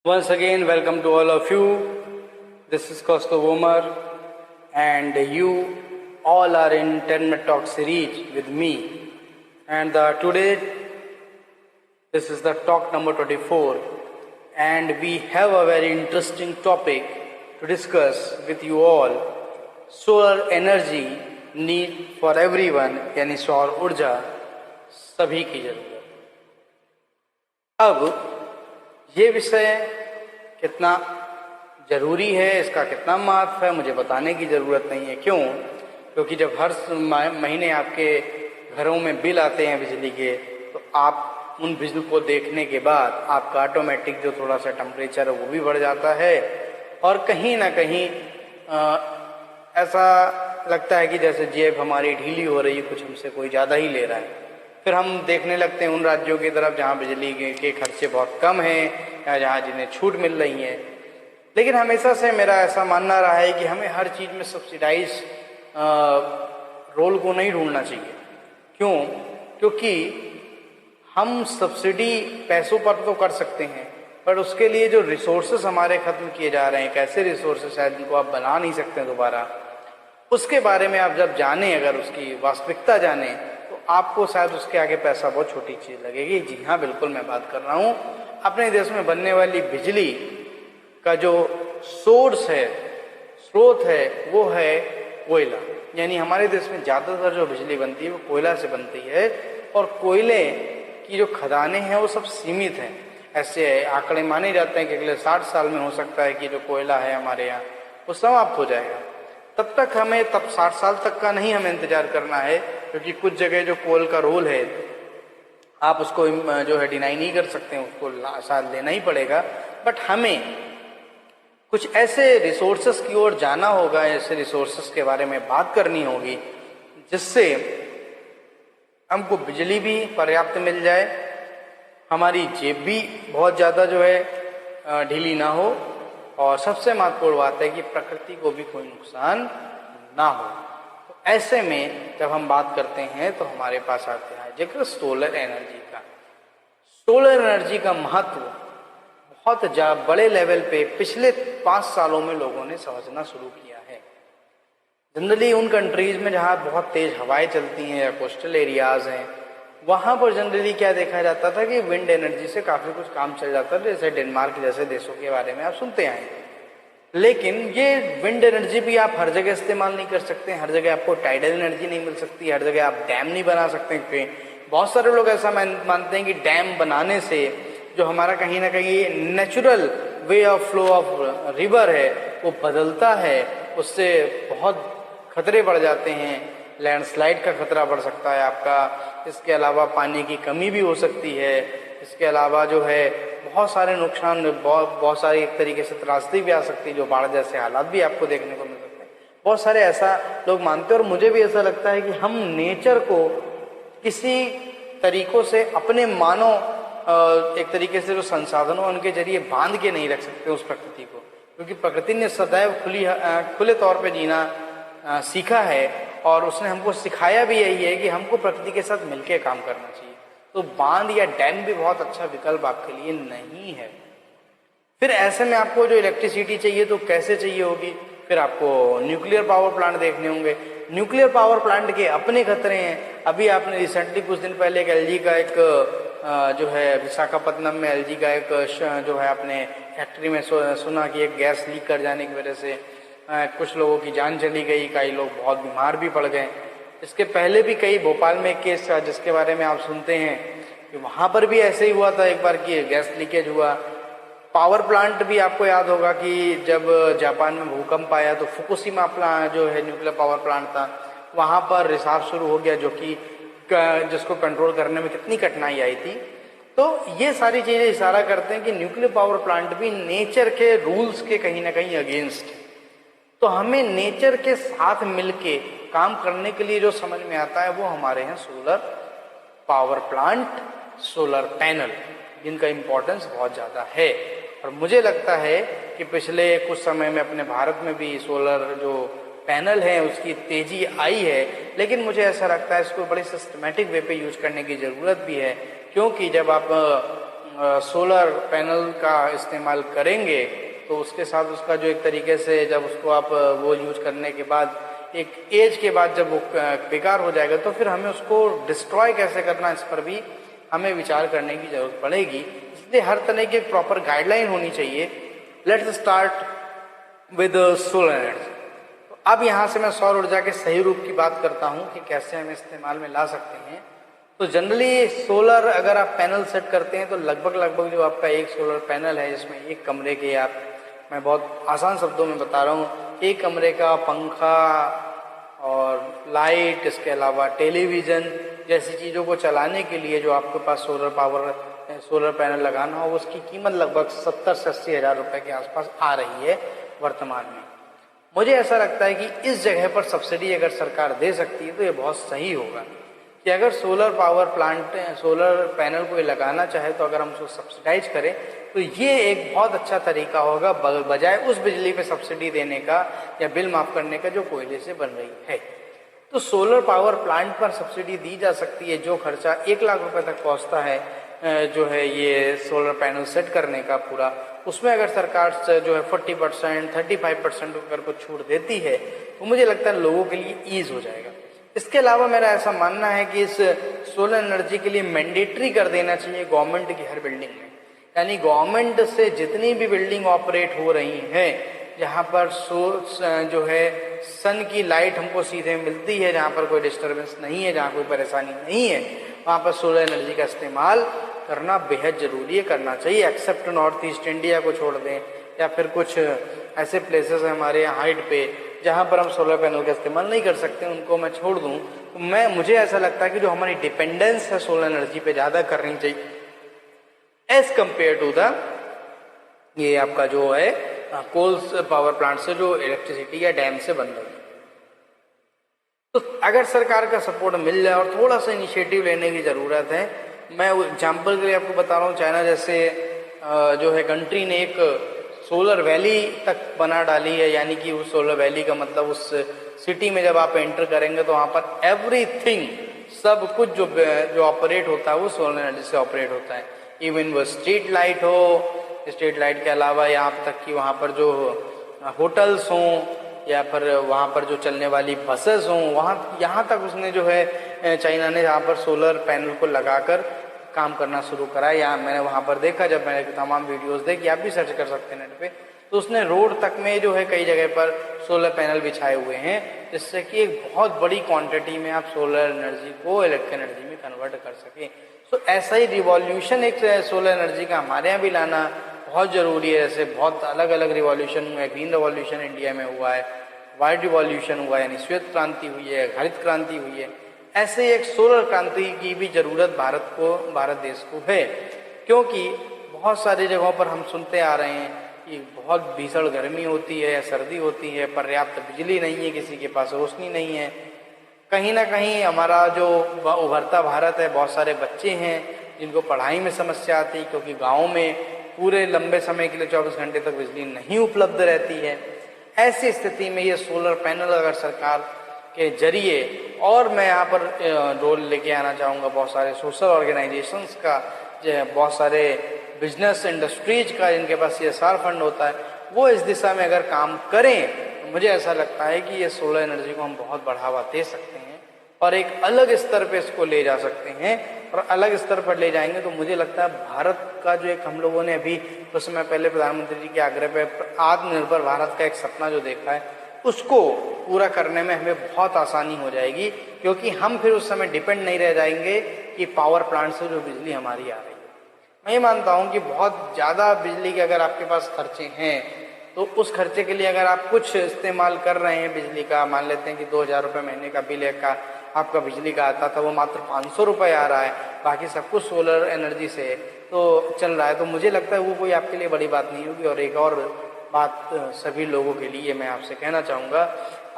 Once again, welcome to all of you. This is Kaustubh Umar, and you all are in 10-minute talk series with me. And today, this is the talk number 24, and we have a very interesting topic to discuss with you all. Solar energy need for everyone, यानी सौर ऊर्जा सभी की जरूरत। अब ये विषय कितना जरूरी है, इसका कितना महत्व है, मुझे बताने की ज़रूरत नहीं है। क्यों? क्योंकि जब हर महीने आपके घरों में बिल आते हैं बिजली के, तो आप उन बिल को देखने के बाद आपका ऑटोमेटिक जो थोड़ा सा टेम्परेचर है वो भी बढ़ जाता है, और कहीं ना कहीं ऐसा लगता है कि जैसे जेब हमारी ढीली हो रही है, कुछ हमसे कोई ज़्यादा ही ले रहा है। फिर हम देखने लगते हैं उन राज्यों की तरफ जहाँ बिजली के खर्चे बहुत कम हैं या जहाँ जिन्हें छूट मिल रही है। लेकिन हमेशा से मेरा ऐसा मानना रहा है कि हमें हर चीज़ में सब्सिडाइज रोल को नहीं ढूंढना चाहिए। क्यों? क्योंकि हम सब्सिडी पैसों पर तो कर सकते हैं, पर उसके लिए जो रिसोर्सेस हमारे ख़त्म किए जा रहे हैं, कैसे रिसोर्सेस हैं जिनको आप बना नहीं सकते दोबारा, उसके बारे में आप जब जानें, अगर उसकी वास्तविकता जानें, तो आपको शायद उसके आगे पैसा बहुत छोटी चीज़ लगेगी। जी हाँ, बिल्कुल मैं बात कर रहा हूँ अपने देश में बनने वाली बिजली का जो सोर्स है, स्रोत है, वो है कोयला। यानी हमारे देश में ज़्यादातर जो बिजली बनती है वो कोयला से बनती है, और कोयले की जो खदानें हैं वो सब सीमित हैं। ऐसे आंकड़े माने जाते हैं कि अगले 60 साल में हो सकता है कि जो कोयला है हमारे यहाँ वो समाप्त हो जाएगा। तब 60 साल तक का नहीं हमें इंतजार करना है, क्योंकि कुछ जगह जो कोल का रोल है आप उसको जो है डिनाई नहीं कर सकते हैं, उसको शायद लेना ही पड़ेगा। बट हमें कुछ ऐसे रिसोर्सेस की ओर जाना होगा, ऐसे रिसोर्सेस के बारे में बात करनी होगी जिससे हमको बिजली भी पर्याप्त मिल जाए, हमारी जेब भी बहुत ज़्यादा जो है ढीली ना हो, और सबसे महत्वपूर्ण बात है कि प्रकृति को भी कोई नुकसान ना हो। तो ऐसे में जब हम बात करते हैं तो हमारे पास आते हैं जिक्र सोलर एनर्जी का। सोलर एनर्जी का महत्व बहुत बड़े लेवल पे पिछले 5 सालों में लोगों ने समझना शुरू किया है। जनरली उन कंट्रीज में जहाँ बहुत तेज हवाएं चलती हैं या कोस्टल एरियाज हैं, वहाँ पर जनरली क्या देखा जाता था कि विंड एनर्जी से काफ़ी कुछ काम चल जाता था, जैसे डेनमार्क जैसे देशों के बारे में आप सुनते आए। लेकिन ये विंड एनर्जी भी आप हर जगह इस्तेमाल नहीं कर सकते, हर जगह आपको टाइडल एनर्जी नहीं मिल सकती, हर जगह आप डैम नहीं बना सकते। क्योंकि बहुत सारे लोग ऐसा मानते हैं कि डैम बनाने से जो हमारा कहीं ना कहीं natural way of flow of river है वो बदलता है, उससे बहुत खतरे बढ़ जाते हैं, लैंडस्लाइड का खतरा बढ़ सकता है आपका। इसके अलावा पानी की कमी भी हो सकती है, इसके अलावा जो है बहुत सारे नुकसान, बहुत सारी एक तरीके से त्रासदी भी आ सकती है, जो बाढ़ जैसे हालात भी आपको देखने को मिल सकते हैं। बहुत सारे ऐसा लोग मानते हैं, और मुझे भी ऐसा लगता है कि हम नेचर को किसी तरीकों से अपने एक तरीके से जो संसाधनों उनके जरिए बांध के नहीं रख सकते उस प्रकृति को, क्योंकि प्रकृति ने सदैव खुले तौर पे जीना सीखा है, और उसने हमको सिखाया भी यही है कि हमको प्रकृति के साथ मिलकर काम करना चाहिए। तो बांध या डैम भी बहुत अच्छा विकल्प आपके लिए नहीं है। फिर ऐसे में आपको जो इलेक्ट्रिसिटी चाहिए तो कैसे चाहिए होगी? फिर आपको न्यूक्लियर पावर प्लांट देखने होंगे। न्यूक्लियर पावर प्लांट के अपने खतरे हैं। अभी आपने रिसेंटली कुछ दिन पहले एक एलजी का एक जो है विशाखापत्तनम में एलजी का एक जो है अपने फैक्ट्री में सुना कि एक गैस लीक कर जाने की वजह से कुछ लोगों की जान चली गई, कई लोग बहुत बीमार भी पड़ गए। इसके पहले भी कई भोपाल में एक केस था जिसके बारे में आप सुनते हैं कि वहाँ पर भी ऐसे ही हुआ था एक बार कि गैस लीकेज हुआ। पावर प्लांट भी आपको याद होगा कि जब जापान में भूकंप आया तो फुकुशिमा प्लांट जो है न्यूक्लियर पावर प्लांट था, वहाँ पर रिसाव शुरू हो गया, जो कि जिसको कंट्रोल करने में कितनी कठिनाई आई थी। तो ये सारी चीज़ें इशारा करते हैं कि न्यूक्लियर पावर प्लांट भी नेचर के रूल्स के कहीं ना कहीं अगेंस्ट है। तो हमें नेचर के साथ मिलके काम करने के लिए जो समझ में आता है वो हमारे हैं solar power plant, solar panel, जिनका इम्पोर्टेंस बहुत ज़्यादा है। और मुझे लगता है कि पिछले कुछ समय में अपने भारत में भी सोलर जो पैनल है उसकी तेजी आई है, लेकिन मुझे ऐसा लगता है इसको बड़ी सिस्टमेटिक वे पे यूज करने की ज़रूरत भी है। क्योंकि जब आप सोलर पैनल का इस्तेमाल करेंगे तो उसके साथ उसका जो एक तरीके से जब उसको आप वो यूज करने के बाद एक एज के बाद जब वो बेकार हो जाएगा तो फिर हमें उसको डिस्ट्रॉय कैसे करना, इस पर भी हमें विचार करने की जरूरत पड़ेगी। इसलिए हर तरह की एक प्रॉपर गाइडलाइन होनी चाहिए। Let's start with solar energy. तो अब यहाँ से मैं सौर ऊर्जा के सही रूप की बात करता हूँ कि कैसे हम इस्तेमाल में ला सकते हैं। तो जनरली सोलर अगर आप पैनल सेट करते हैं तो लगभग जो आपका एक सोलर पैनल है जिसमें एक कमरे के आप, मैं बहुत आसान शब्दों में बता रहा हूँ, एक कमरे का पंखा और लाइट, इसके अलावा टेलीविज़न जैसी चीज़ों को चलाने के लिए जो आपके पास सोलर पैनल लगाना हो उसकी कीमत लगभग 70 से 80 हज़ार रुपये के आसपास आ रही है वर्तमान में। मुझे ऐसा लगता है कि इस जगह पर सब्सिडी अगर सरकार दे सकती है तो ये बहुत सही होगा कि अगर solar power plant, solar panel कोई लगाना चाहे तो अगर हम उसको सब्सिडाइज करें तो ये एक बहुत अच्छा तरीका होगा बजाय उस बिजली पे सब्सिडी देने का या बिल माफ करने का जो कोयले से बन रही है। तो सोलर पावर प्लांट पर सब्सिडी दी जा सकती है। जो खर्चा 1 लाख रुपए तक पहुंचता है जो है ये सोलर पैनल सेट करने का पूरा, उसमें अगर सरकार जो है 40%, 35% अगर को छूट देती है तो मुझे लगता है लोगों के लिए ईज हो जाएगा। इसके अलावा मेरा ऐसा मानना है कि इस सोलर एनर्जी के लिए मैंडेटरी कर देना चाहिए गवर्नमेंट की हर बिल्डिंग में। यानी गवर्नमेंट से जितनी भी बिल्डिंग ऑपरेट हो रही है जहाँ पर जो है सन की लाइट हमको सीधे मिलती है, जहाँ पर कोई डिस्टर्बेंस नहीं है, जहाँ कोई परेशानी नहीं है, वहाँ पर सोलर एनर्जी का इस्तेमाल करना बेहद जरूरी है, करना चाहिए। एक्सेप्ट नॉर्थ ईस्ट इंडिया को छोड़ दें या फिर कुछ ऐसे प्लेसेस हैं हमारे यहाँ हाइट पे जहाँ पर हम सोलर पैनल का इस्तेमाल नहीं कर सकते, उनको मैं छोड़ दूँ तो मुझे ऐसा लगता है कि जो हमारी डिपेंडेंस है सोलर एनर्जी पे ज़्यादा करनी चाहिए एज कम्पेयर टू द ये आपका जो है कोल पावर प्लांट से जो इलेक्ट्रिसिटी या डैम से बन रही है। तो अगर सरकार का सपोर्ट मिल जाए और थोड़ा सा इनिशिएटिव लेने की ज़रूरत है। मैं एग्जाम्पल के लिए आपको बता रहा हूँ, चाइना जैसे जो है कंट्री ने एक सोलर वैली तक बना डाली है। यानी कि उस सोलर वैली का मतलब उस सिटी में जब आप एंटर करेंगे तो वहाँ पर एवरीथिंग, सब कुछ जो ऑपरेट होता है वो सोलर एनर्जी से ऑपरेट होता है। इवन वो स्ट्रीट लाइट हो, स्ट्रीट लाइट के अलावा यहाँ तक कि वहाँ पर जो होटल्स हों या फिर वहाँ पर जो चलने वाली बसेस हों, वहाँ यहाँ तक उसने जो है चाइना ने यहाँ पर सोलर पैनल को लगाकर काम करना शुरू करा। या मैंने वहाँ पर देखा, जब मैंने तमाम वीडियोस देखी, आप भी सर्च कर सकते हैं नेट पे, तो उसने रोड तक में जो है कई जगह पर सोलर पैनल बिछाए हुए हैं जिससे कि एक बहुत बड़ी क्वांटिटी में आप सोलर एनर्जी को इलेक्ट्रिक एनर्जी में कन्वर्ट कर सकें। तो ऐसा ही रिवॉल्यूशन एक सोलर एनर्जी का हमारे यहाँ भी लाना बहुत ज़रूरी है। जैसे बहुत अलग अलग रिवॉल्यूशन हुए, ग्रीन रिवॉल्यूशन इंडिया में हुआ है, वाइट रिवॉल्यूशन हुआ है, यानी श्वेत क्रांति हुई है, हरित क्रांति हुई है, ऐसे एक सोलर क्रांति की भी जरूरत भारत देश को है। क्योंकि बहुत सारी जगहों पर हम सुनते आ रहे हैं कि बहुत भीषण गर्मी होती है, सर्दी होती है, पर्याप्त बिजली नहीं है, किसी के पास रोशनी नहीं है। कहीं ना कहीं हमारा जो उभरता भारत है, बहुत सारे बच्चे हैं जिनको पढ़ाई में समस्या आती है क्योंकि गाँव में पूरे लंबे समय के लिए 24 घंटे तक बिजली नहीं उपलब्ध रहती है। ऐसी स्थिति में ये सोलर पैनल अगर सरकार के जरिए, और मैं यहाँ पर रोल लेके आना चाहूँगा बहुत सारे सोशल ऑर्गेनाइजेशंस का, बहुत सारे बिजनेस इंडस्ट्रीज का जिनके पास CSR फंड होता है, वो इस दिशा में अगर काम करें तो मुझे ऐसा लगता है कि ये सोलर एनर्जी को हम बहुत बढ़ावा दे सकते हैं और एक अलग स्तर पे इसको ले जा सकते हैं। और अलग स्तर पर ले जाएंगे तो मुझे लगता है भारत का जो एक हम लोगों ने अभी कुछ समय पहले प्रधानमंत्री जी के आग्रह पर आत्मनिर्भर भारत का एक सपना जो देखा है, उसको पूरा करने में हमें बहुत आसानी हो जाएगी। क्योंकि हम फिर उस समय डिपेंड नहीं रह जाएंगे कि पावर प्लांट से जो बिजली हमारी आ रही है। मैं ये मानता हूँ कि बहुत ज़्यादा बिजली के अगर आपके पास खर्चे हैं तो उस खर्चे के लिए अगर आप कुछ इस्तेमाल कर रहे हैं बिजली का, मान लेते हैं कि 2000 रुपये महीने का बिल का आपका बिजली का आता था, वो मात्र 500 रुपये आ रहा है, बाकी सब कुछ सोलर एनर्जी से तो चल रहा है, तो मुझे लगता है वो कोई आपके लिए बड़ी बात नहीं होगी। और एक और बात सभी लोगों के लिए मैं आपसे कहना चाहूँगा,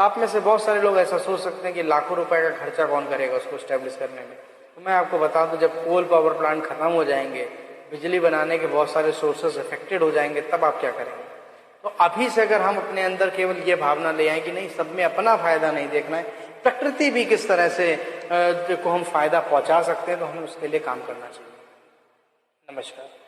आप में से बहुत सारे लोग ऐसा सोच सकते हैं कि लाखों रुपए का खर्चा कौन करेगा उसको स्टैब्लिश करने में। तो मैं आपको बता दूं, जब कोल पावर प्लांट खत्म हो जाएंगे, बिजली बनाने के बहुत सारे सोर्सेज अफेक्टेड हो जाएंगे, तब आप क्या करेंगे? तो अभी से अगर हम अपने अंदर केवल ये भावना ले आए कि नहीं, सब में अपना फायदा नहीं देखना है, प्रकृति भी किस तरह से को हम फायदा पहुंचा सकते हैं, तो हमें उसके लिए काम करना चाहिए। नमस्कार।